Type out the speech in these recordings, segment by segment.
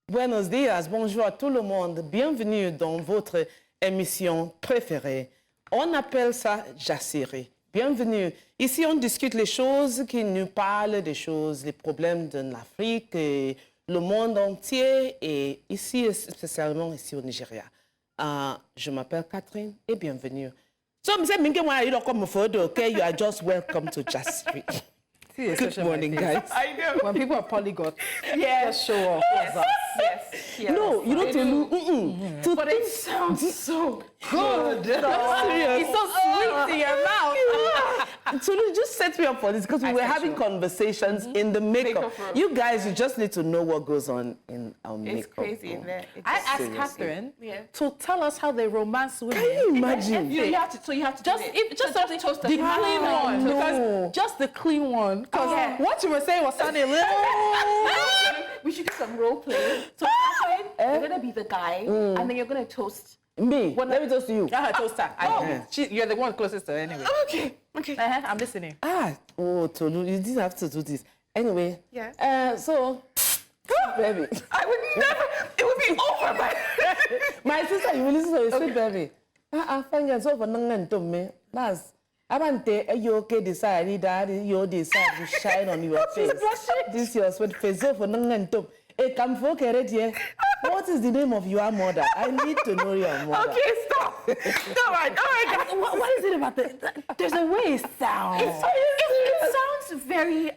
Buenos días, bonjour à tout le monde. Bienvenue dans votre émission préférée. On appelle ça Jassiri. Bienvenue. Ici, on discute les choses qui nous parlent des choses, les problèmes de l'Afrique et le monde entier, et ici, spécialement ici au Nigeria. Je m'appelle Catherine et bienvenue. So, you are just welcome to Jassiri. Good morning, guys. I know. When people are polyglot, Yes. just show off. Yes. No, you don't tell But it sounds so good. It's so sweet in your mouth. So you just set me up for this because we were having conversations in the makeup. You guys, you just need to know what goes on in our makeup. It's crazy, isn't it? I asked Catherine Yeah. to tell us how they romance women. Can you imagine? You have to Just something toast the clean one, No. because just the clean one. Because what you were saying was sounding a little. We should do some role play. So you're gonna be the guy, and then you're gonna toast. Me? Let me toast to you. Toaster. You're the one closest to her anyway. Okay. I'm listening. Tolu, you didn't have to do this. Anyway. Yeah. So, baby. I would never. It would be over by. My sister, you will listen to it, sweet baby. Fine, it's over. Me. That's. Abante, you okay? Decide that you decide to shine on your face. This your sweat face over. Hey, come for here. What is the name of your mother? I need to know your mother. Okay, stop. All right, guys. What is it about there's a way it sounds. It sounds very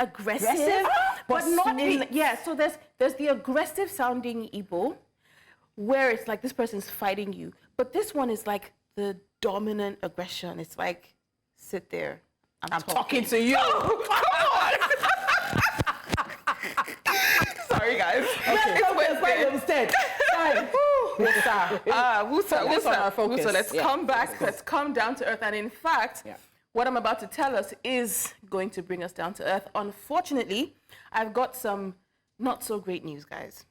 aggressive, but not in. Yeah. So there's the aggressive sounding Igbo, where it's like this person's fighting you, but this one is like the dominant aggression. It's like, sit there. I'm talking to you. Oh, come on. Sorry, guys. Let's come back. Let's come down to earth. And in fact, what I'm about to tell us is going to bring us down to earth. Unfortunately, I've got some not so great news, guys.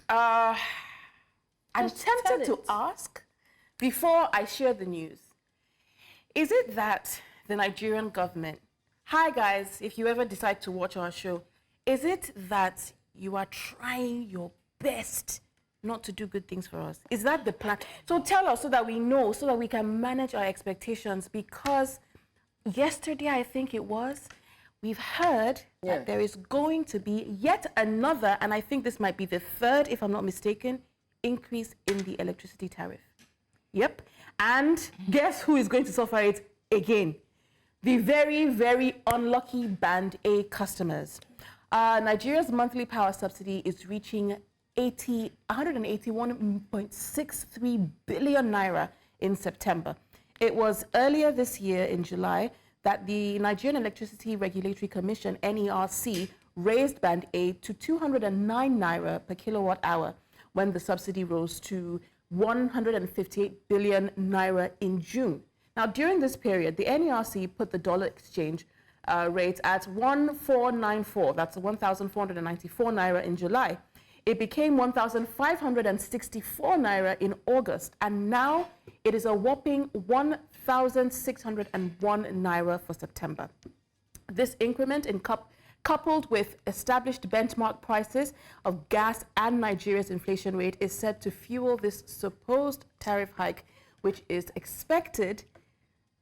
I'm tempted to ask, before I share the news, is it that the Nigerian government, hi guys, if you ever decide to watch our show, is it that you are trying your best not to do good things for us? Is that the plan? So tell us so that we know, so that we can manage our expectations, because yesterday, I think it was, we've heard that there is going to be yet another, and I think this might be the third, if I'm not mistaken, increase in the electricity tariff. Yep. And guess who is going to suffer it again? The very, very unlucky Band A customers. Nigeria's monthly power subsidy is reaching 181.63 billion naira in September. It was earlier this year in July that the Nigerian Electricity Regulatory Commission, NERC, raised Band A to 209 naira per kilowatt hour when the subsidy rose to 158 billion naira in June. Now, during this period, the NERC put the dollar exchange rate at 1,494. That's 1,494 naira in July. It became 1,564 naira in August, and now it is a whopping 1,601 naira for September. This increment in coupled with established benchmark prices of gas and Nigeria's inflation rate is said to fuel this supposed tariff hike, which is expected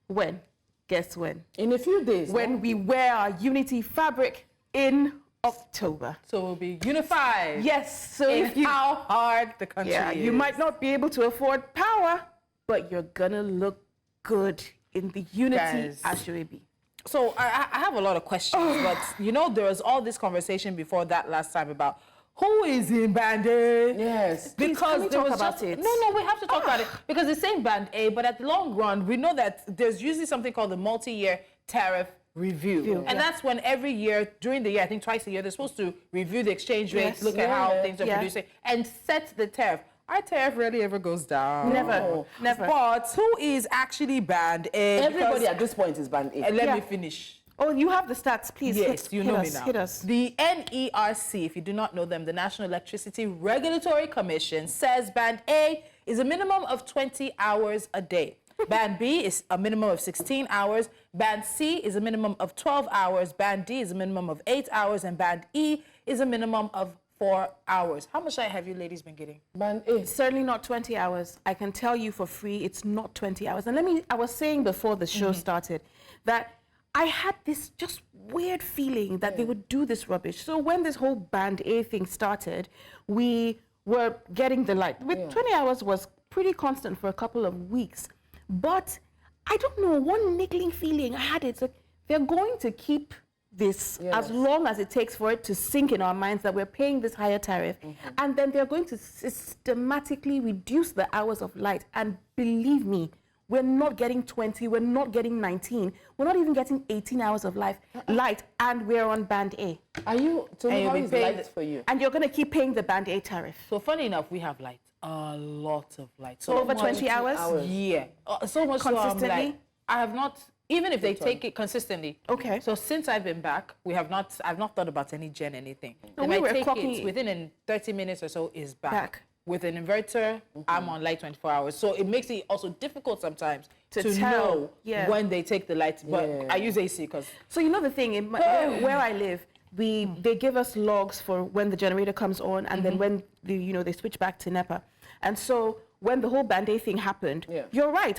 when? Guess when? In a few days. When we wear our unity fabric in October. So we'll be unified. Yes. So if how hard the country is. You might not be able to afford power, but you're gonna look good in the unity as you will be. So I have a lot of questions, but you know, there was all this conversation before that last time about who is in Band A? Yes. Because there was about it. No, we have to talk about it because it's saying Band A, but at the long run, we know that there's usually something called the multi-year tariff review. And that's when every year, during the year, I think twice a year, they're supposed to review the exchange rates, look at how things are producing, and set the tariff. Our tariff rarely ever goes down. Never. But who is actually Band A? Everybody at this point is Band A. Let me finish. Oh, you have the stats, please. Yes, you know me now. Hit us. The NERC, if you do not know them, the National Electricity Regulatory Commission, says Band A is a minimum of 20 hours a day. Band B is a minimum of 16 hours. Band C is a minimum of 12 hours. Band D is a minimum of 8 hours. And Band E is a minimum of 24 hours. How much light have you ladies been getting? Band A. Certainly not 20 hours. I can tell you for free, it's not 20 hours. And I was saying before the show started that I had this just weird feeling that they would do this rubbish. So when this whole Band A thing started, we were getting the light. With 20 hours was pretty constant for a couple of weeks. But I don't know, one niggling feeling I had, it's like they're going to keep this as long as it takes for it to sink in our minds that we're paying this higher tariff. And then they're going to systematically reduce the hours of light. And believe me, we're not getting 20, we're not getting 19, we're not even getting 18 hours of light, and we're on Band A. Are you, so how is light for you? And you're going to keep paying the Band A tariff. So funny enough, we have light, a lot of light. So over 20 hours? Yeah, so much consistently? So like, I have not, even if they take it consistently. Okay. So since I've been back, I've not thought about any gen anything. No, they we might were take it within 30 minutes or so is back. With an inverter, I'm on light 24 hours. So it makes it also difficult sometimes to tell know when they take the light. But I use AC because... So you know the thing, where I live, they give us logs for when the generator comes on and then when they switch back to NEPA. And so when the whole Band A thing happened, you're right,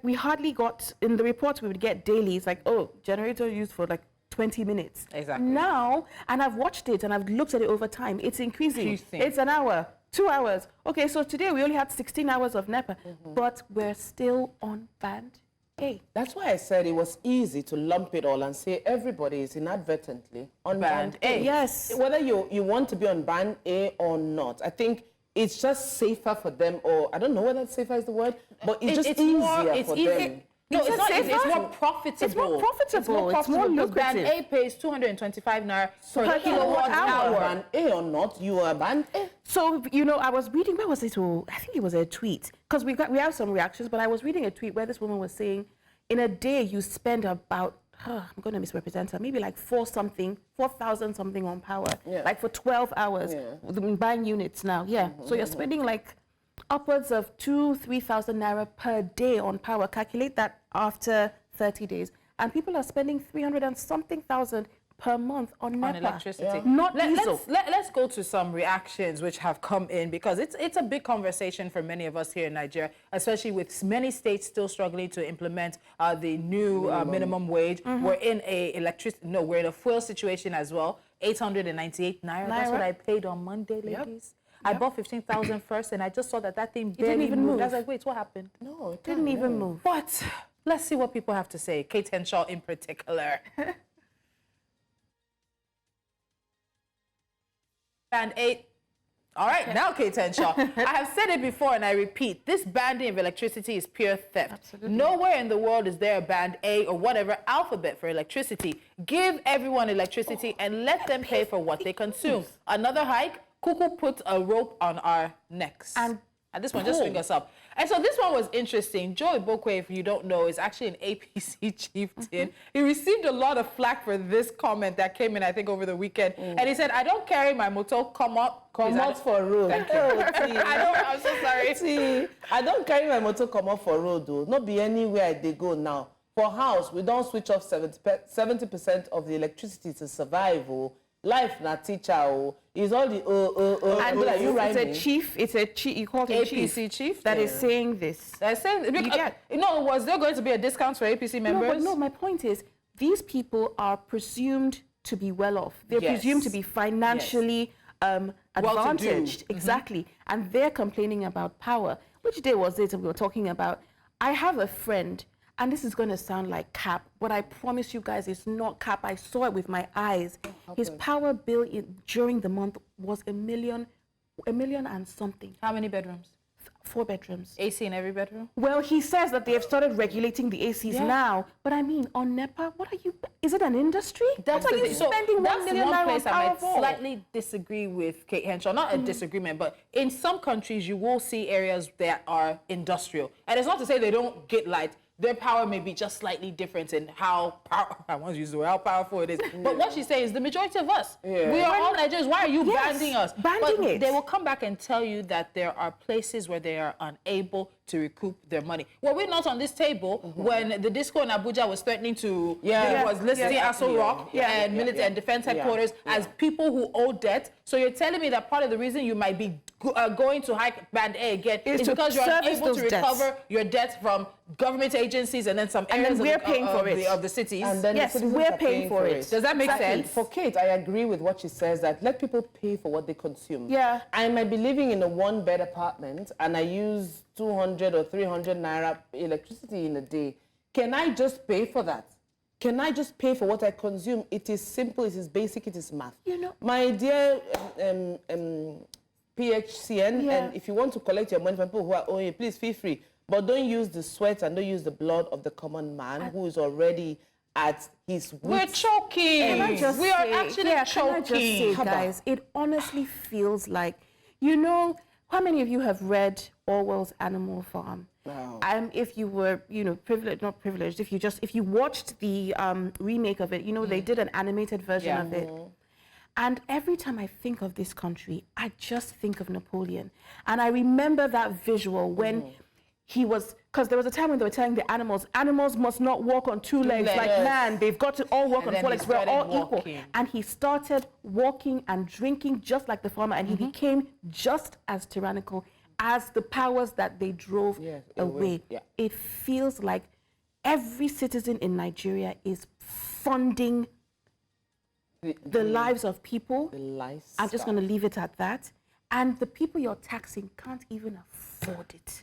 we hardly got, in the reports we would get daily, it's like, oh, generator used for like 20 minutes. Exactly. Now, and I've watched it and I've looked at it over time, it's increasing. It's an hour, 2 hours. Okay, so today we only had 16 hours of NEPA, but we're still on Band A. That's why I said it was easy to lump it all and say everybody is inadvertently on Band A. Yes. Whether you want to be on Band A or not, I think it's just safer for them, or I don't know whether safer is the word, but it's just easier for them. No, it's not safer. easy. It's more profitable. It's more profitable. It's more lucrative. Band A pays 225 naira per kilowatt-hour. Band A or not, you are Band A. So, I was reading, where was it? I think it was a tweet, because we have some reactions, but I was reading a tweet where this woman was saying, in a day you spend about, I'm going to misrepresent her, maybe like 4,000 something on power, like for 12 hours, buying units now, So you're spending like upwards of 2,000-3,000 naira per day on power. Calculate that after 30 days. And people are spending 300 and something thousand per month on NEPA. On electricity. Not diesel. Let's go to some reactions which have come in, because it's a big conversation for many of us here in Nigeria, especially with many states still struggling to implement the new minimum wage. We're in we're in a fuel situation as well. 898 naira. That's what I paid on Monday, ladies. I bought 15,000 first, and I just saw that thing barely even moved. move. I was like, wait, what happened? No, it Didn't even move. But let's see what people have to say. Kate Henshaw in particular. Band 8. All right, now Kate Henshaw. I have said it before and I repeat, this banding of electricity is pure theft. Absolutely. Nowhere in the world is there a Band A or whatever alphabet for electricity. Give everyone electricity and let them pay for what they consume. Another hike, Kuku put a rope on our necks. And this one just swing us up. And so this one was interesting. Joe Ibokwe, if you don't know, is actually an APC chieftain. He received a lot of flack for this comment that came in, I think, over the weekend. And he said, I don't carry my motor come out for road. I'm so sorry. See, I don't carry my motor come up for road, though. Not be anywhere they go now. For house, we don't switch off 70% of the electricity to survive. Life na teacher, is all the and like you it's a chief, you call him APC chief that is saying this. They're saying, was there going to be a discount for APC members? No, my point is, these people are presumed to be well off. They're presumed to be financially advantaged. Exactly. And they're complaining about power. Which day was it we were talking about? I have a friend, and this is going to sound like cap, but I promise you guys it's not cap. I saw it with my eyes. His power bill during the month was a million and something. How many bedrooms? 4 bedrooms. AC in every bedroom? Well, he says that they have started regulating the ACs now. But I mean, on NEPA, is it an industry? That's what are you spending 1 million one naira place on I power might for? slightly disagree with Kate Henshaw. Not a disagreement, but in some countries, you will see areas that are industrial. And it's not to say they don't get light. Their power may be just slightly different in how powerful it is. But what she's saying is the majority of us, we are all Nigerians. Why are you banding us? Banding it. They will come back and tell you that there are places where they are unable to recoup their money. Were we not on this table when the disco in Abuja was threatening to, was listing Aso Rock and military and defense headquarters as people who owe debt? So you're telling me that part of the reason you might be going to hike Band A again is because you're unable to recover your debt from government agencies and then some areas of the cities. And then yes, we're paying for it. Does that make sense? For Kate, I agree with what she says, that let people pay for what they consume. Yeah. I might be living in a one-bed apartment and I use 200 or 300 naira electricity in a day. Can I just pay for that? Can I just pay for what I consume? It is simple, it is basic, it is math. You know, my dear PHCN, and if you want to collect your money from people who are owing you, please feel free. But don't use the sweat and don't use the blood of the common man who is already at his wits. We're choking. We are actually choking. Can I just say, guys, it honestly feels like, you know, how many of you have read Orwell's Animal Farm? No. If you were, you know, privileged, not privileged, if you watched the remake of it, you know, they did an animated version of it. And every time I think of this country, I just think of Napoleon. And I remember that visual when he was, because there was a time when they were telling the animals must not walk on two legs like man. They've got to all walk on four legs. We're all equal. And he started walking and drinking just like the farmer, and he became just as tyrannical as the powers that they drove away. Yeah. It feels like every citizen in Nigeria is funding the lives of people. The lifestyle. I'm just going to leave it at that. And the people you're taxing can't even afford it.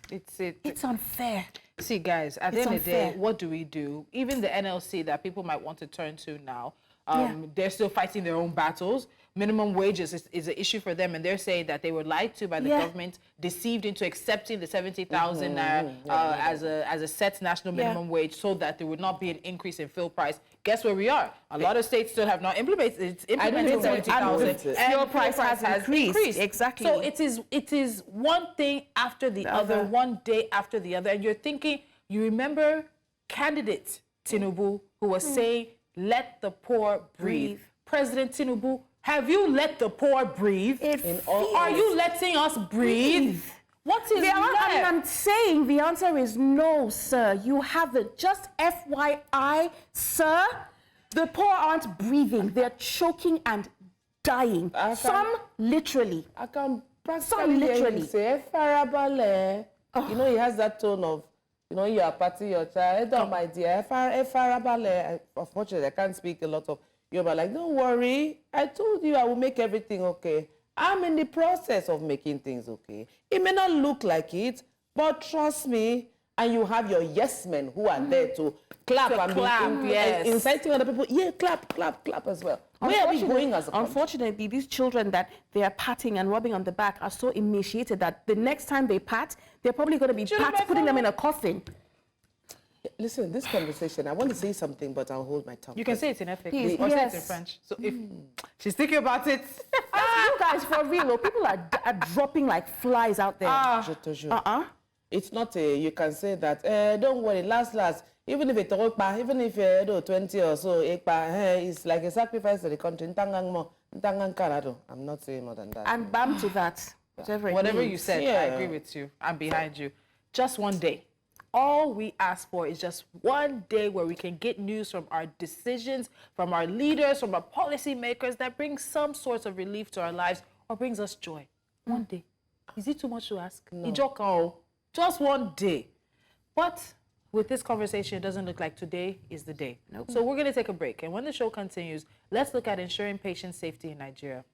It's unfair. See, guys, at the end of the day, what do we do? Even the NLC that people might want to turn to now, they're still fighting their own battles. Minimum wages is an issue for them, and they're saying that they were lied to by the government, deceived into accepting the 70,000 naira as a set national minimum wage, so that there would not be an increase in fuel price. Guess where we are? A lot of states still have not implemented 70,000. Fuel price has increased. Exactly. So it is one thing after the other, one day after the other, and you're thinking. You remember candidate Tinubu who was saying, "Let the poor breathe." President Tinubu, have you let the poor breathe? Are you letting us breathe? What is that? I'm saying the answer is no, sir. You haven't. Just FYI, sir, the poor aren't breathing. They're choking and dying. Some literally. Some literally. Say, Farabale. You know, he has that tone of, you know, you are party your child. Oh, my dear, Farabale. Unfortunately, I can't speak a lot of Yoruba. Like, don't worry. I told you I will make everything okay. I'm in the process of making things okay. It may not look like it, but trust me. And you have your yes men who are there to clap and be inciting other people. Yeah, clap as well. Where are we going as a country? Unfortunately, these children that they are patting and rubbing on the back are so emaciated that the next time they pat, they're probably going to be putting them in a coffin. Listen, this conversation, I want to say something, but I'll hold my tongue. You can say it in Efik or say it in French. So if she's thinking about it. You guys, for real, people are dropping like flies out there. It's not you can say that, don't worry, last, even if it's 20 or so, it's like a sacrifice to the country. I'm not saying more than that. And bam to that. Whatever you said, I agree with you. I'm behind you. Just one day. All we ask for is just one day where we can get news from our decisions, from our leaders, from our policymakers that brings some sort of relief to our lives or brings us joy. One day. Is it too much to ask? No. Just one day. But with this conversation, it doesn't look like today is the day. Nope. So we're going to take a break. And when the show continues, let's look at ensuring patient safety in Nigeria.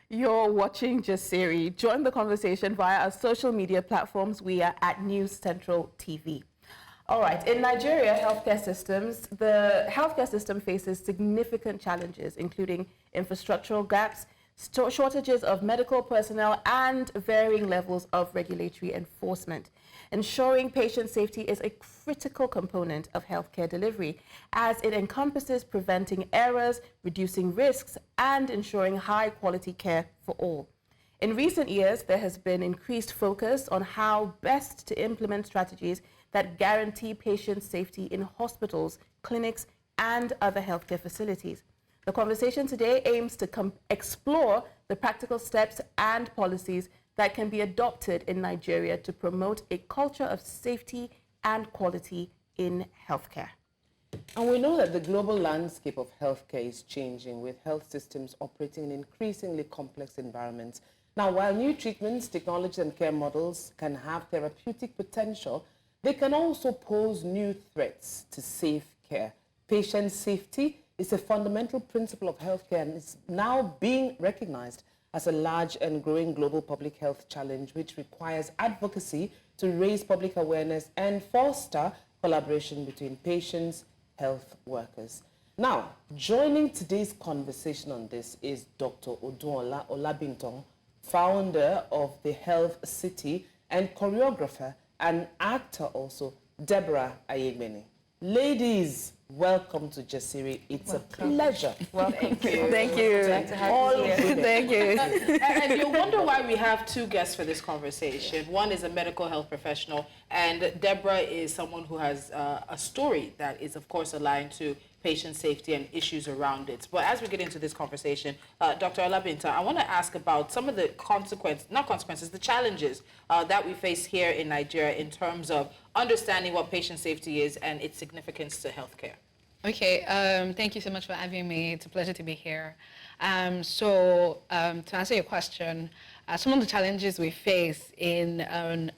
You're watching Jasiri. Join the conversation via our social media platforms. We are at News Central TV. All right, in Nigeria, the healthcare system faces significant challenges, including infrastructural gaps, shortages of medical personnel, and varying levels of regulatory enforcement. Ensuring patient safety is a critical component of healthcare delivery, as it encompasses preventing errors, reducing risks, and ensuring high-quality care for all. In recent years, there has been increased focus on how best to implement strategies that guarantee patient safety in hospitals, clinics, and other healthcare facilities. The conversation today aims to explore the practical steps and policies that can be adopted in Nigeria to promote a culture of safety and quality in healthcare. And we know that the global landscape of healthcare is changing, with health systems operating in increasingly complex environments. Now, while new treatments, technologies, and care models can have therapeutic potential, they can also pose new threats to safe care. Patient safety is a fundamental principle of healthcare and is now being recognized as a large and growing global public health challenge, which requires advocacy to raise public awareness and foster collaboration between patients, health workers. Now, joining today's conversation on this is Dr. Odunola Olabinton, founder of the Health City and choreographer and actor also, Deborah Ayegbeni. Ladies, welcome to Jasiri. It's a pleasure. Welcome. Thank you. Thank you. Thank you. And you'll wonder why we have two guests for this conversation. One is a medical health professional, and Deborah is someone who has a story that is, of course, aligned to patient safety and issues around it. But as we get into this conversation, Dr. Olabinton, I want to ask about some of the the challenges that we face here in Nigeria in terms of understanding what patient safety is and its significance to healthcare. Okay, thank you so much for having me. It's a pleasure to be here. To answer your question, some of the challenges we face in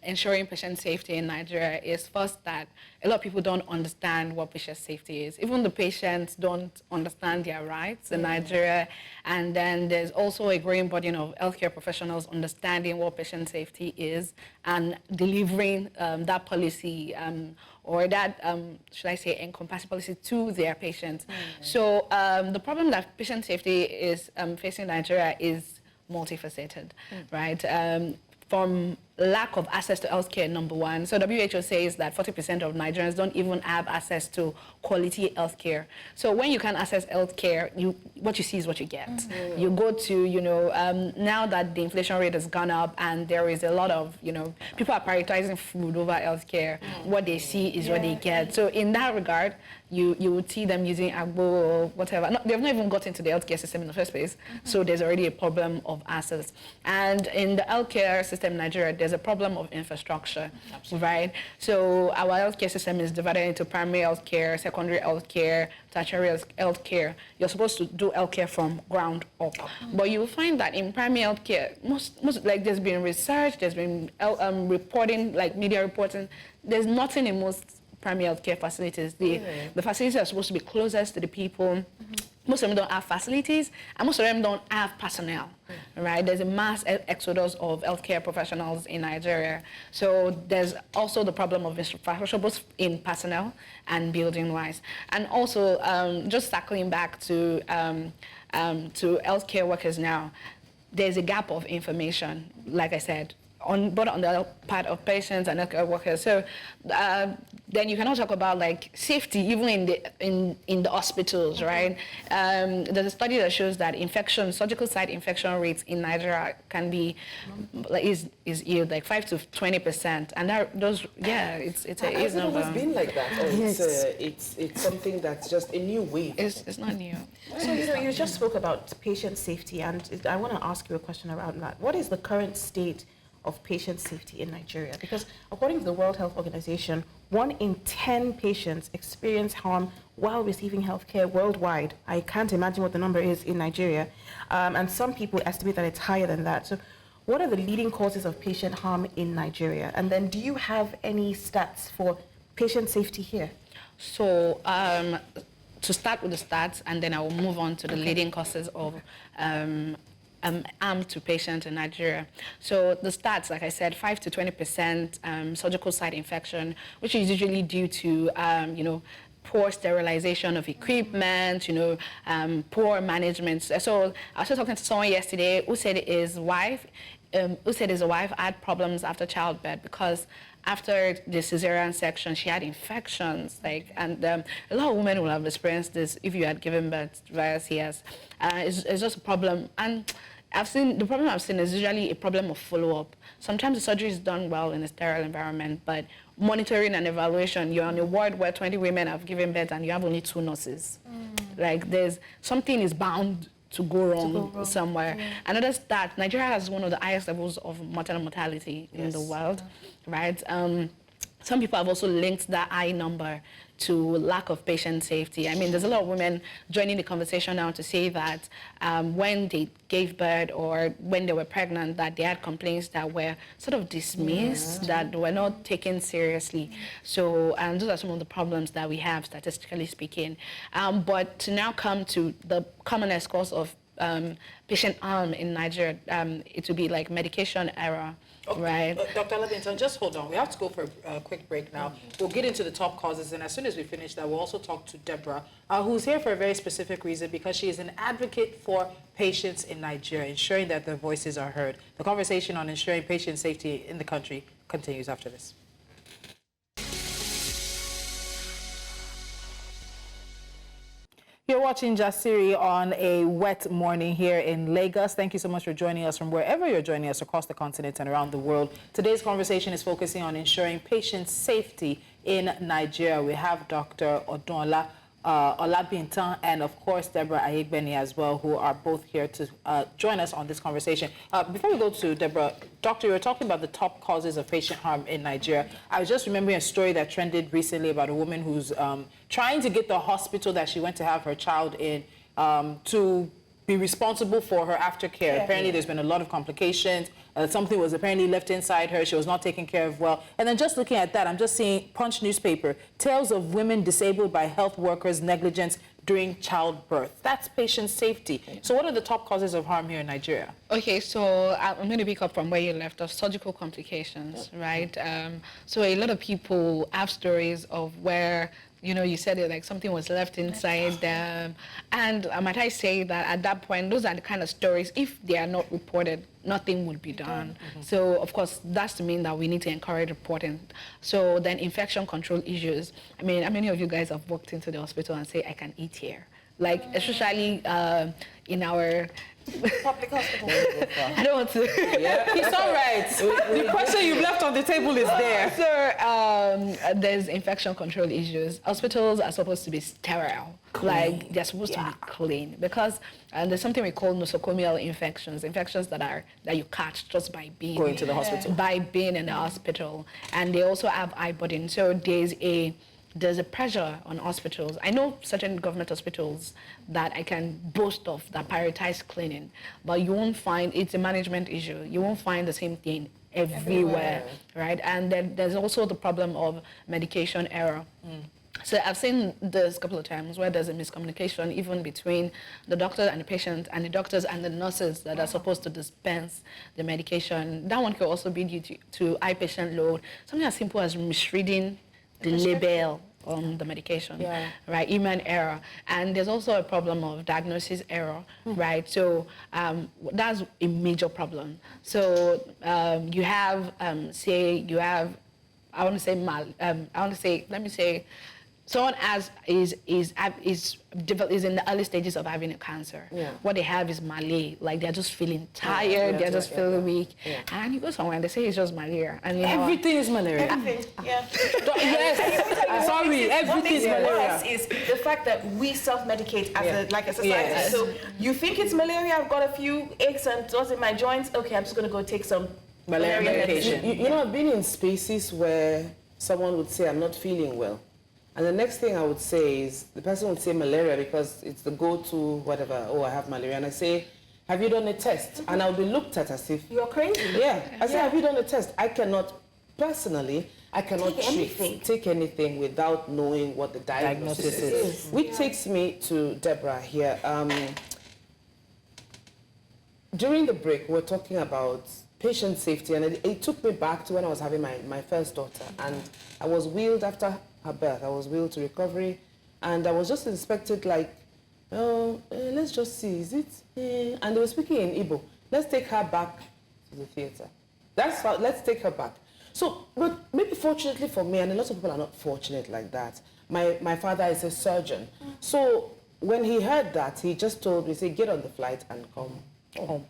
ensuring patient safety in Nigeria is first that a lot of people don't understand what patient safety is. Even the patients don't understand their rights in Nigeria. And then there's also a growing body of healthcare professionals understanding what patient safety is and delivering that policy or that, should I say, encompassing policy to their patients. So the problem that patient safety is facing in Nigeria is multifaceted, right? From lack of access to healthcare, number one. So WHO says that 40% of Nigerians don't even have access to quality healthcare. So when you can't access healthcare, what you see is what you get. You go to, now that the inflation rate has gone up and there is a lot of, people are prioritizing food over healthcare, what they see is what they get. So in that regard, you would see them using agbo or whatever. No, they've not even got into the healthcare system in the first place. So there's already a problem of access. And in the healthcare system in Nigeria, there's a problem of infrastructure, right? So our healthcare system is divided into primary healthcare, secondary healthcare, tertiary healthcare. You're supposed to do healthcare from ground up. But you will find that in primary healthcare, most like there's been research, there's been reporting, like media reporting, there's nothing in most primary healthcare facilities. The facilities are supposed to be closest to the people. Most of them don't have facilities, and most of them don't have personnel, right? There's a mass exodus of healthcare professionals in Nigeria. So there's also the problem of infrastructure, both in personnel and building-wise. And also, just circling back to healthcare workers now, there's a gap of information, like I said, both on the part of patients and healthcare workers. So then you cannot talk about like safety even in the hospitals, right? There's a study that shows that surgical site infection rates in Nigeria can be is like 5 to 20%, and it's a has it number. always been like that? Or it's something that's just a new wave? It's not new. So you just spoke about patient safety, and I want to ask you a question around that. What is the current state of patient safety in Nigeria? Because according to the World Health Organization, 1 in 10 patients experience harm while receiving healthcare worldwide. I can't imagine what the number is in Nigeria. And some people estimate that it's higher than that. So what are the leading causes of patient harm in Nigeria? And then do you have any stats for patient safety here? So to start with the stats, and then I will move on to the leading causes of harm to patients in Nigeria. So the stats, like I said, 5 to 20% surgical site infection, which is usually due to, poor sterilization of equipment, poor management. So I was talking to someone yesterday who said his wife had problems after childbirth because after the cesarean section, she had infections, and a lot of women will have experienced this if you had given birth via CS. It's just a problem. And the problem I've seen is usually a problem of follow-up. Sometimes the surgery is done well in a sterile environment, but monitoring and evaluation, you're on a ward where 20 women have given birth and you have only 2 nurses. Like there's something is bound to go wrong somewhere. Another stat, Nigeria has one of the highest levels of maternal mortality in the world, right? Some people have also linked that high number to lack of patient safety. I mean, there's a lot of women joining the conversation now to say that when they gave birth or when they were pregnant, that they had complaints that were sort of dismissed, that were not taken seriously. So, and those are some of the problems that we have, statistically speaking. But to now come to the commonest cause of patient harm in Nigeria, it would be like medication error. Okay. Right. Dr. Labinton, just hold on. We have to go for a quick break now. We'll get into the top causes, and as soon as we finish that, we'll also talk to Deborah, who's here for a very specific reason, because she is an advocate for patients in Nigeria, ensuring that their voices are heard. The conversation on ensuring patient safety in the country continues after this. You're watching Jasiri on a wet morning here in Lagos. Thank you so much for joining us from wherever you're joining us across the continent and around the world. Today's conversation is focusing on ensuring patient safety in Nigeria. We have Dr. Odunola Olabintan and, of course, Deborah Ayegbeni as well, who are both here to join us on this conversation. Before we go to Deborah, Doctor, you were talking about the top causes of patient harm in Nigeria. I was just remembering a story that trended recently about a woman who's trying to get the hospital that she went to have her child in to be responsible for her aftercare. Apparently, there's been a lot of complications. Something was apparently left inside her. She was not taken care of well. And then just looking at that, I'm just seeing Punch newspaper, tales of women disabled by health workers' negligence during childbirth. That's patient safety. So what are the top causes of harm here in Nigeria? Okay, so I'm going to pick up from where you left off, surgical complications, right? So a lot of people have stories of where, you know, you said it like something was left inside them. And might I say that at that point, those are the kind of stories, if they are not reported, nothing will be done. So, of course, that's to mean that we need to encourage reporting. So then infection control issues. I mean, how many of you guys have walked into the hospital and say, I can eat here? Like, especially in our public hospital. I don't want to. It's all right. The question you've left on the table is there. So there's infection control issues. Hospitals are supposed to be sterile. Clean. Like they're supposed to be clean, because there's something we call nosocomial infections that you catch just by being going to the hospital, by being in the hospital, and they also have eye burden. So there's a pressure on hospitals. I know certain government hospitals that I can boast of that prioritize cleaning, but you won't find, it's a management issue. You won't find the same thing everywhere. Right? And then there's also the problem of medication error. So I've seen this a couple of times where there's a miscommunication even between the doctor and the patient, and the doctors and the nurses that are supposed to dispense the medication. That one could also be due to high patient load. Something as simple as misreading the label on the medication, right? Human error. And there's also a problem of diagnosis error, right? So that's a major problem. So you have, someone is in the early stages of having a cancer. What they have is malaria. Like they're just feeling tired, they're just feeling weak. And you go somewhere and they say it's just malaria. And everything is malaria. Everything, Yes. Sorry, everything is malaria. Is the fact that we self-medicate as a society. So you think it's malaria? I've got a few aches and toes in my joints. Okay, I'm just going to go take some malaria medication. You know, I've been in spaces where someone would say, I'm not feeling well. And the next thing I would say is, the person would say malaria because it's the go-to whatever, oh, I have malaria. And I say, have you done a test? And I'll be looked at as if... You're crazy. I say, have you done a test? I cannot take anything without knowing what the diagnosis is. Which takes me to Deborah here. During the break, we were talking about patient safety, and it took me back to when I was having my first daughter, and I was wheeled after her birth. I was wheeled to recovery, and I was just inspected like, let's just see, is it? And they were speaking in Igbo. Let's take her back to the theater. Let's take her back. So, but maybe fortunately for me, and a lot of people are not fortunate like that, my father is a surgeon. So when he heard that, he just told me, say, get on the flight and come home.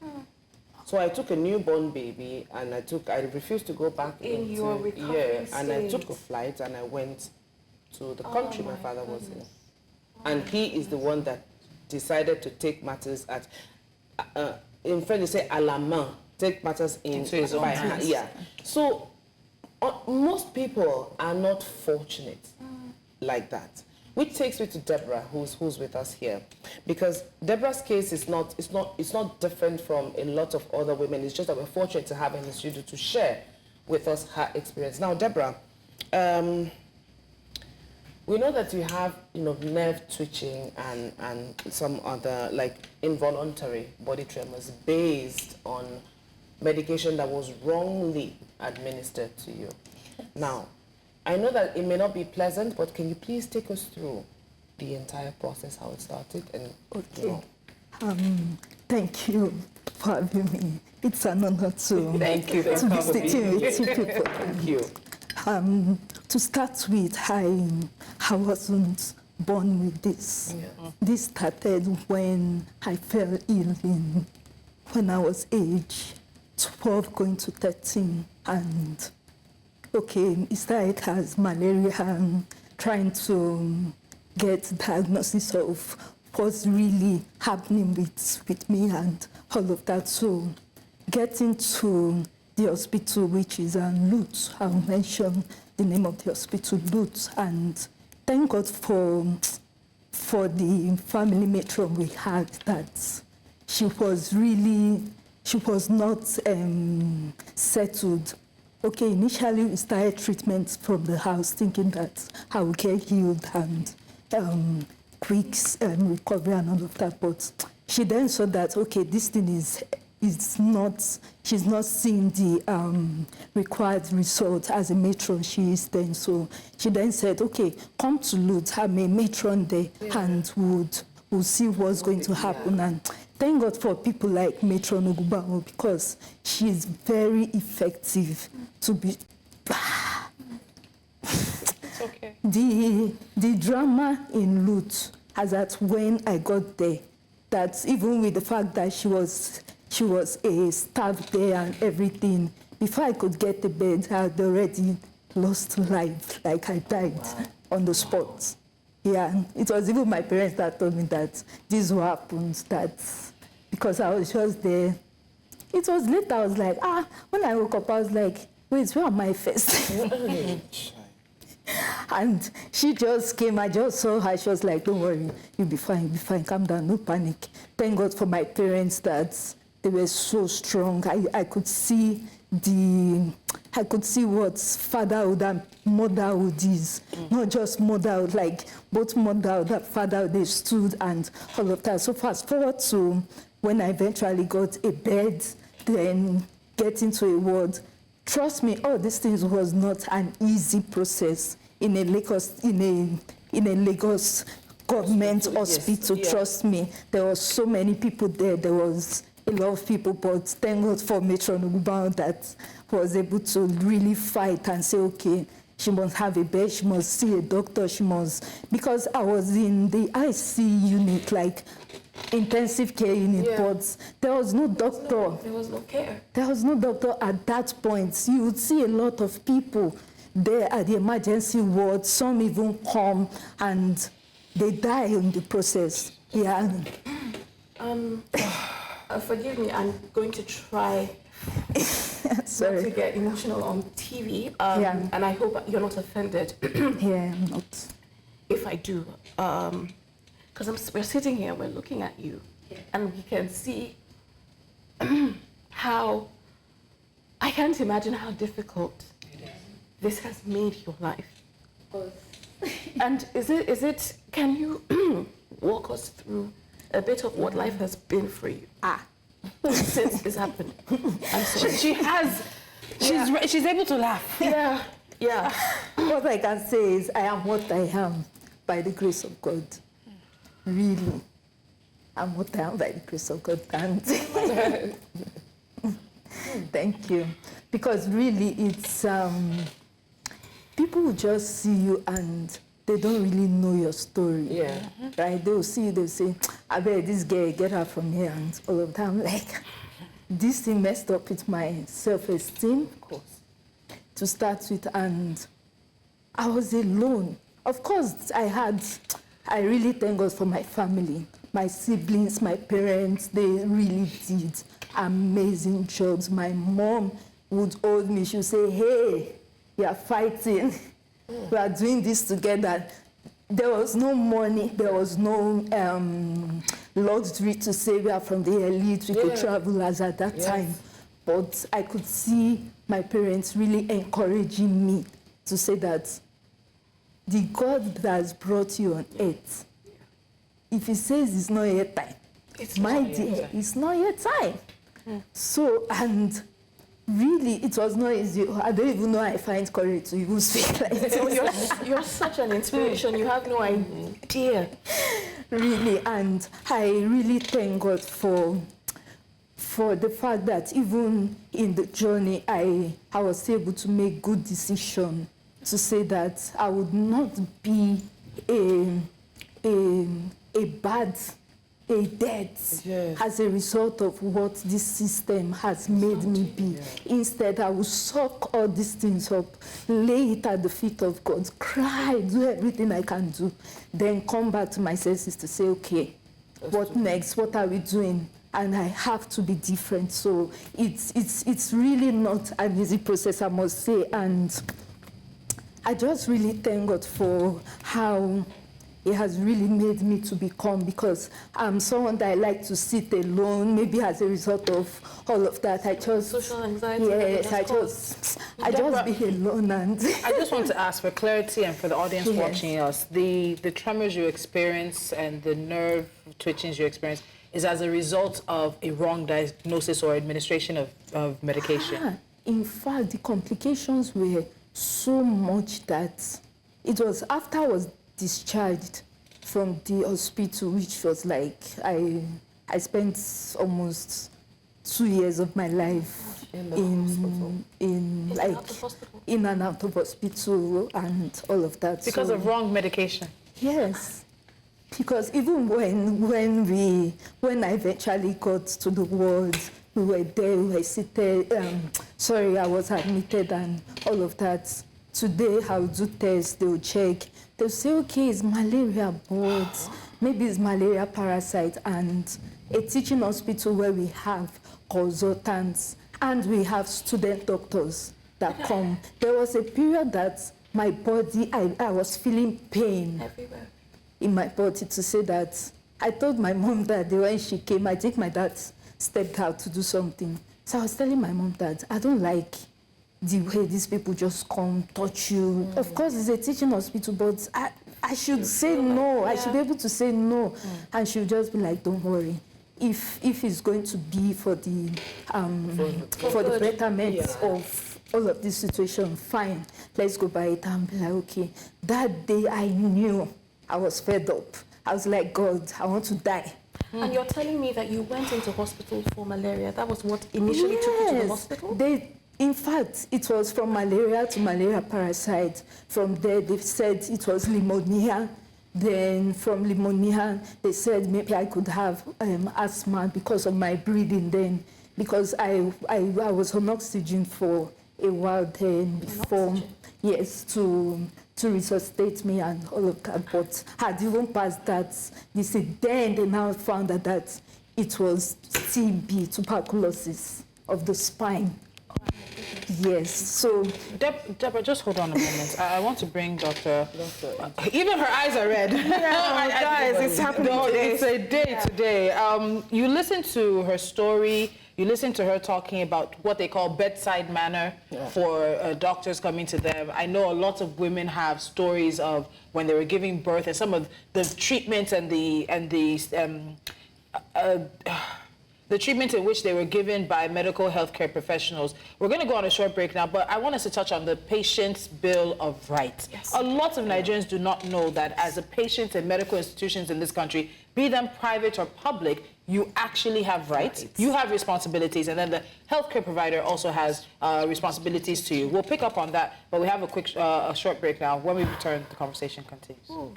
So I took a newborn baby, and I refused to go back in your recovery and I took a flight and I went to the country my father was in. and he is the one that decided to take matters at, in French they say à la main, take matters into his own hands. Yeah. So most people are not fortunate like that. Which takes me to Deborah, who's with us here, because Deborah's case is not different from a lot of other women. It's just that we're fortunate to have her in the studio to share with us her experience. Now, Deborah, we know that you have, nerve twitching and some other like involuntary body tremors based on medication that was wrongly administered to you. Now, I know that it may not be pleasant, but can you please take us through the entire process, how it started? And okay. Thank you for having me. It's an honor to thank you to be sitting with you people. Thank you. To start with, I wasn't born with this. Yeah. This started when I fell ill when I was age 12 going to 13, and it started as malaria and trying to get diagnosis of what's really happening with me and all of that. So getting to the hospital, which is Lutz, I'll mention the name of the hospital, Lutz, and thank God for the family matron we had, that she was not settled. Okay, initially we started treatment from the house, thinking that I would get healed and quick recovery and all of that. But she then saw that, this thing is not, she's not seeing the required result as a matron she is then. So she then said, come to Lutz, I'm a matron there, and we'll see what's going to happen. And thank God for people like Matron Ogubawo, because she's very effective to be... It's okay. The drama in Lutz, as at when I got there, that even with the fact that she was a staff there and everything, before I could get the bed, I had already lost life, like I died on the spot. Yeah, it was even my parents that told me that this will happen, that because I was just there. It was late, I was like, when I woke up, I was like, wait, where am I first? And she just came, I just saw her, she was like, don't worry, you'll be fine, calm down, no panic. Thank God for my parents that they were so strong. I could see what fatherhood and motherhood is. Not just motherhood, like both motherhood and fatherhood, they stood and all of that. So fast forward to when I eventually got a bed, then get into a ward. Trust me, all these things was not an easy process in a Lagos government hospital. Yes, trust me, there were so many people there. There was a lot of people, but thank God for Matron Ogubawo that was able to really fight and say, she must have a bed, she must see a doctor, because I was in the IC unit, like intensive care unit, but there was no doctor. There was no care. There was no doctor at that point. You would see a lot of people there at the emergency ward. Some even come and they die in the process. Yeah. Forgive me, I'm going to try not to get emotional on TV, and I hope you're not offended. Yeah, I'm not. If I do, because we're sitting here, we're looking at you, and we can see how, I can't imagine how difficult this has made your life. And can you walk us through a bit of what life has been for you since this happened? I'm sorry. She's able to laugh. Yeah. What I can say is I am what I am by the grace of God. Really. I'm what I am by the grace of God. Thank you. Because really it's, people will just see you and they don't really know your story. Yeah. Right? They'll see you, they'll say, I bet this girl, get her from here, and all of that. I'm like, this thing messed up with my self-esteem, of course, to start with, and I was alone. Of course, I had I really thank God for my family, my siblings, my parents. They really did amazing jobs. My mom would hold me. She would say, hey, we are fighting. We are doing this together. There was no money. There was no luxury to say we are from the elite. We could travel as at that time. But I could see my parents really encouraging me to say that the God that has brought you on earth, if he says it's not your time, it's not your time. So, and really, it was not easy. I don't even know I find courage to even speak like this. You're such an inspiration. You have no idea. Really, and I really thank God for the fact that even in the journey, I was able to make good decisions to say that I would not be a death as a result of what this system has made me be. Instead, I will suck all these things up, lay it at the feet of God, cry, do everything I can do, then come back to my senses to say, okay, what next? What are we doing? And I have to be different. So it's really not an easy process, I must say. And I just really thank God for how it has really made me to become, because I'm someone that I like to sit alone, maybe as a result of all of that. I just... Social anxiety. Yes, I just be alone. And I just want to ask for clarity and for the audience watching us, the tremors you experience and the nerve twitchings you experience is as a result of a wrong diagnosis or administration of medication? In fact, the complications were so much that it was after I was discharged from the hospital, which was like, I spent almost 2 years of my life in and out of hospital and all of that. Because of wrong medication? Yes. Because even when I eventually got to the ward, we were there, we were seated, I was admitted and all of that. Today, I'll do tests, they'll check. They'll say, okay, it's malaria, but maybe it's malaria parasite. And a teaching hospital where we have consultants and we have student doctors that come. There was a period that my body, I was feeling pain everywhere in my body, to say that I told my mom that when she came, I think my dad stepped out to do something. So I was telling my mom that I don't like the way these people just come, touch you. Of course, it's a teaching hospital, but I should say no. I should be able to say no. And she would just be like, don't worry. If it's going to be for the betterment of all of this situation, fine, let's go by it. And be like, okay. That day I knew I was fed up. I was like, God, I want to die. And you're telling me that you went into hospital for malaria. That was what initially took you to the hospital? In fact, it was from malaria to malaria parasite. From there, they said it was pneumonia. Then from pneumonia, they said maybe I could have asthma because of my breathing then. Because I was on oxygen for a while then before, to resuscitate me and all of that. But had even passed that, they said then they now found out that it was TB, tuberculosis of the spine. Yes, so... Deborah, just hold on a moment. I want to bring Dr. Even her eyes are red. Guys, it's happening today. It's a day today. You listen to her story. You listen to her talking about what they call bedside manner for doctors coming to them. I know a lot of women have stories of when they were giving birth and some of the treatments and the treatment in which they were given by medical healthcare professionals. We're going to go on a short break now, but I want us to touch on the Patient's Bill of Rights. Yes. A lot of Nigerians do not know that as a patient in medical institutions in this country, be them private or public, you actually have rights, you have responsibilities, and then the healthcare provider also has responsibilities to you. We'll pick up on that, but we have a quick, short break now. When we return, the conversation continues. Ooh.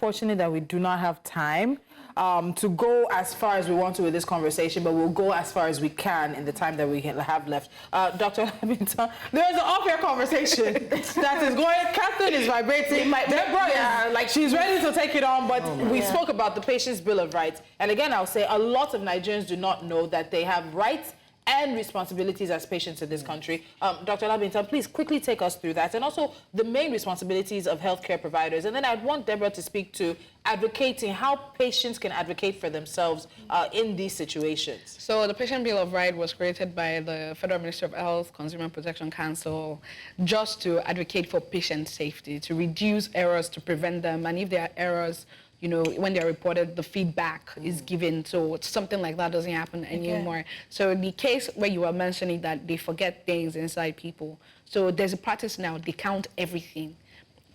Fortunately that we do not have time, to go as far as we want to with this conversation, but we'll go as far as we can in the time that we have left. Dr. Hamilton, there's an off-air conversation that is going. Catherine is vibrating. Deborah is like she's ready to take it on, but we spoke about the Patient's Bill of Rights, and again, I'll say a lot of Nigerians do not know that they have rights and responsibilities as patients in this country. Dr. Labintan, please quickly take us through that, and also the main responsibilities of healthcare providers. And then I'd want Deborah to speak to advocating, how patients can advocate for themselves in these situations. So the Patient Bill of Rights was created by the Federal Ministry of Health, Consumer Protection Council, just to advocate for patient safety, to reduce errors, to prevent them, and if there are errors, you know, when they're reported, the feedback is given, so something like that doesn't happen anymore. So the case where you were mentioning that they forget things inside people, so there's a practice now, they count everything.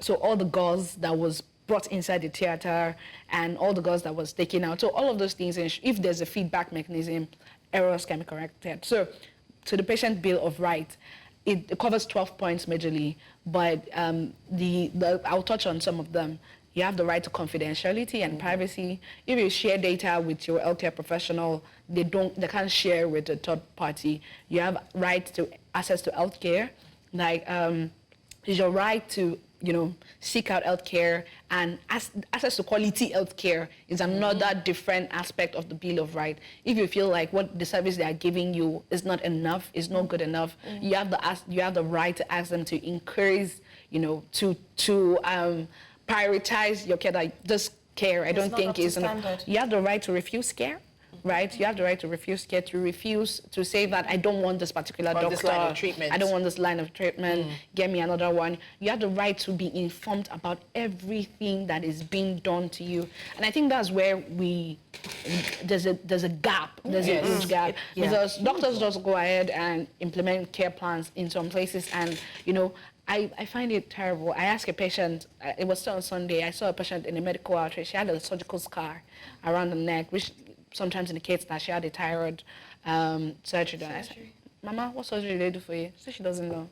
So all the gauze that was brought inside the theater and all the gauze that was taken out, so all of those things, if there's a feedback mechanism, errors can be corrected. So the Patient Bill of Rights, it covers 12 points majorly, but I'll touch on some of them. You have the right to confidentiality and privacy. If you share data with your healthcare professional, they can't share with a third party. You have right to access to healthcare, like it's your right to seek out healthcare, and access to quality healthcare is another different aspect of the Bill of Rights. If you feel like what the service they are giving you is not enough, is not good enough, you have the right to ask them to increase, to prioritize your care. Like this care, I don't think is enough. You have the right to refuse care. Right, you have the right to refuse care, to refuse to say that I don't want this particular doctor, this line of treatment. I don't want this line of treatment, get me another one. You have the right to be informed about everything that is being done to you. And I think that's where there's a gap, there's a huge gap. Because doctors just go ahead and implement care plans in some places, and I find it terrible. I asked a patient, it was still on Sunday, I saw a patient in a medical outreach. She had a surgical scar around the neck, which sometimes indicates that she had a thyroid surgery done. I said, Mama, what surgery did they do for you? So she doesn't know.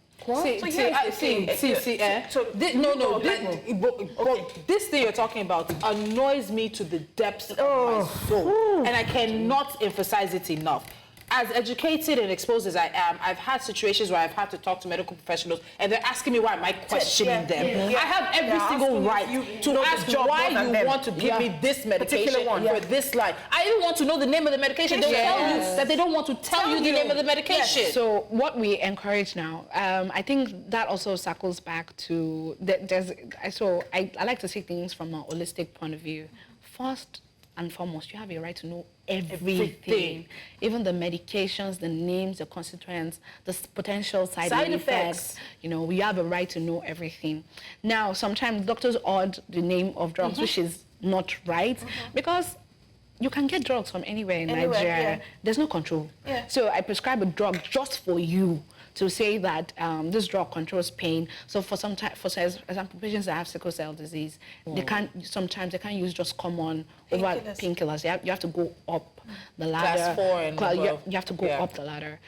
This thing you're talking about annoys me to the depths of my soul. And I cannot emphasize it enough. As educated and exposed as I am, I've had situations where I've had to talk to medical professionals and they're asking me why am I questioning them. I have every single right to ask why you want to give me this medication for this line. I even want to know the name of the medication. They'll tell you that they don't want to tell you the name of the medication. So what we encourage now, I think that also circles back to, I like to see things from a holistic point of view. First and foremost, you have a right to know everything. Even the medications, the names, the constituents, the potential side effects. We have a right to know everything. Now, sometimes doctors add the name of drugs, which is not right, because you can get drugs from anywhere in Nigeria. There's no control. So I prescribe a drug just for you, to say that this drug controls pain. So for example, patients that have sickle cell disease, sometimes they can't use just common over painkillers. You have to go up the ladder. Class 4 and above. You have to go up the ladder.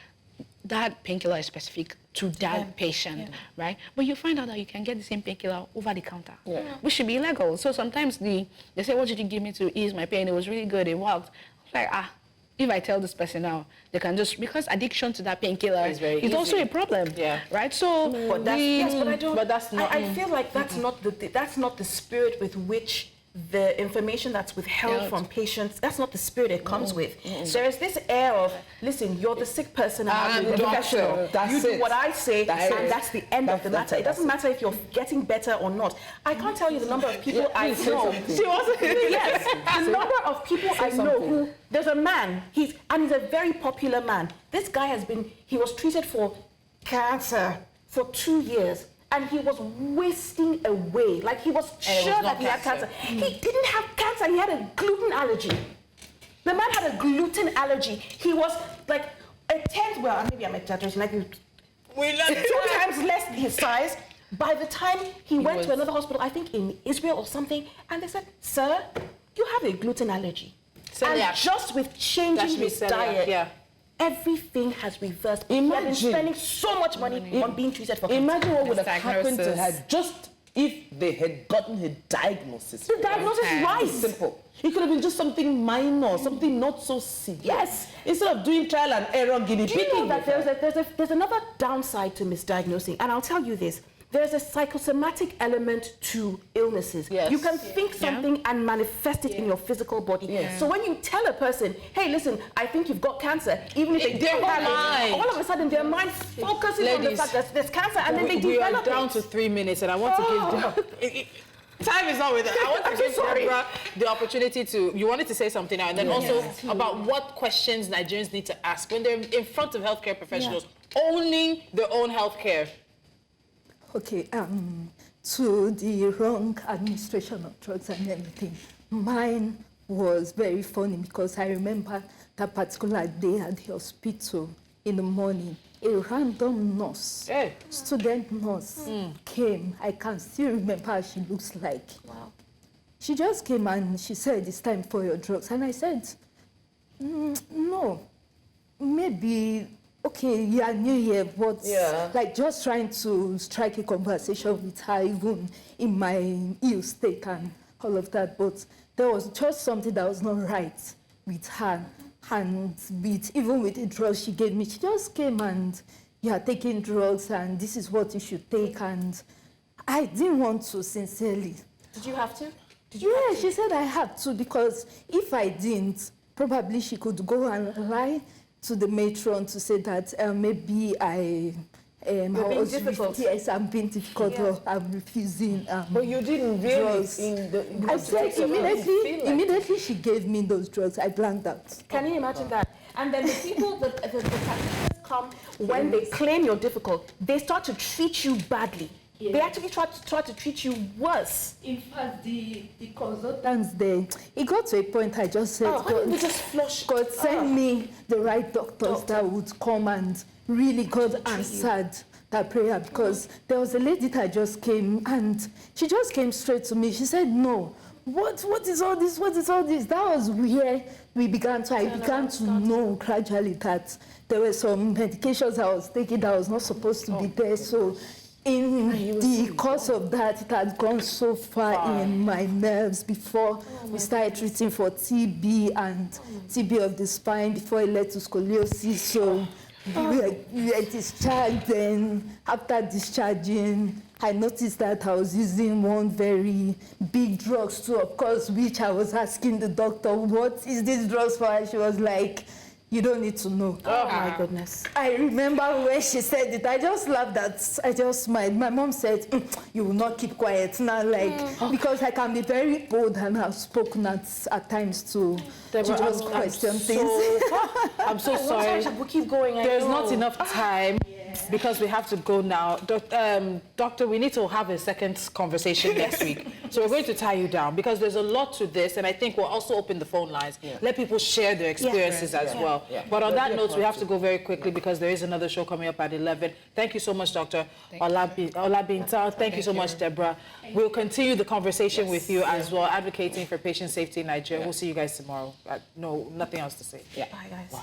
That painkiller is specific to that patient, right? But you find out that you can get the same painkiller over the counter, which should be illegal. So sometimes they say, what did you give me to ease my pain? It was really good, it worked. Like, if I tell this person now, they can just, because addiction to that painkiller is also a problem, right? So, I feel like that's not the spirit with which the information that's withheld from patients, that's not the spirit it comes with. So there's this air of, listen, you're the sick person and I'm the professional. You do what I say, and that's the end of the matter. It doesn't matter if you're getting better or not. I can't tell you the number of people I know. The number of people I know who, there's a man, he's a very popular man. This guy he was treated for cancer for 2 years. And he was wasting away. Like, he was sure that he had cancer. He didn't have cancer. He had a gluten allergy. The man had a gluten allergy. He was like maybe I'm exaggerating, like 2 times less his size. By the time he went to another hospital, I think in Israel or something, and they said, sir, you have a gluten allergy. And just with changing his diet, everything has reversed. Imagine spending so much money on being treated for cancer. Imagine what would have happened to her just if they had gotten a diagnosis. The diagnosis is right. Simple. It could have been just something minor, something not so severe. Yes. Instead of doing trial and error, guinea pigging. Do you know that there's another downside to misdiagnosing? And I'll tell you this. There's a psychosomatic element to illnesses. Yes. You can think something and manifest it in your physical body. Yes. So when you tell a person, hey, listen, I think you've got cancer, even if they don't have it, all of a sudden their mind focuses on the fact that there's cancer, and then they develop We are down to 3 minutes, and I want to give... Time is not with us. I want to give Deborah the opportunity to... You wanted to say something now, and then also about what questions Nigerians need to ask when they're in front of healthcare professionals, owning their own healthcare. Okay, to the wrong administration of drugs and everything, mine was very funny because I remember that particular day at the hospital in the morning, a random nurse, student nurse, came. I can still remember how she looks like. Wow. She just came and she said, it's time for your drugs. And I said, no, maybe... Okay, yeah, New Year, but like just trying to strike a conversation with her, even in my ill state and all of that. But there was just something that was not right with her. And even with the drugs she gave me, she just came and, taking drugs, and this is what you should take. And I didn't want to, sincerely. Did you have to? She said I had to, because if I didn't, probably she could go and lie to the matron to say that maybe I was difficult. Yes, I'm being difficult, or I'm refusing. But you didn't drugs. I said immediately she gave me those drugs, I blanked out. Can you imagine that? And then the people, the practitioners come when they claim you're difficult, they start to treat you badly. Yes. They actually try to treat you worse. In fact, the consultants there, it got to a point I just said, God send me the right doctors that would come, and really God answered that prayer, because there was a lady that just came, and she just came straight to me. She said, no, what is all this? What is all this? That was where I began to know gradually that there were some medications I was taking that was not supposed to be there. So in the course of that, it had gone so far in my nerves before we started treating for TB and TB of the spine, before it led to scoliosis. So we were discharged. Then after discharging, I noticed that I was using one very big drugs too, of course, which I was asking the doctor, what is this drugs for? And she was like, you don't need to know. Oh my goodness. I remember when she said it, I just laughed I just smiled. My mom said, you will not keep quiet now, because I can be very bold and have spoken at times to just question things. I'm so sorry. We'll keep going. There's not enough time. Because we have to go now. Doctor, we need to have a second conversation next week. So we're going to tie you down, because there's a lot to this, and I think we'll also open the phone lines. Let people share their experiences as well. But on that note, we have to go very quickly, because there is another show coming up at 11. Thank you so much, Dr. Olabinta. Thank you so much, Deborah. We'll continue the conversation with you as well, advocating for patient safety in Nigeria. We'll see you guys tomorrow. No, nothing else to say. Bye, guys.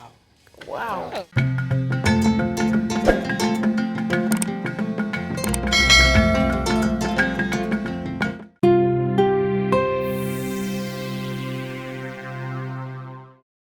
Wow.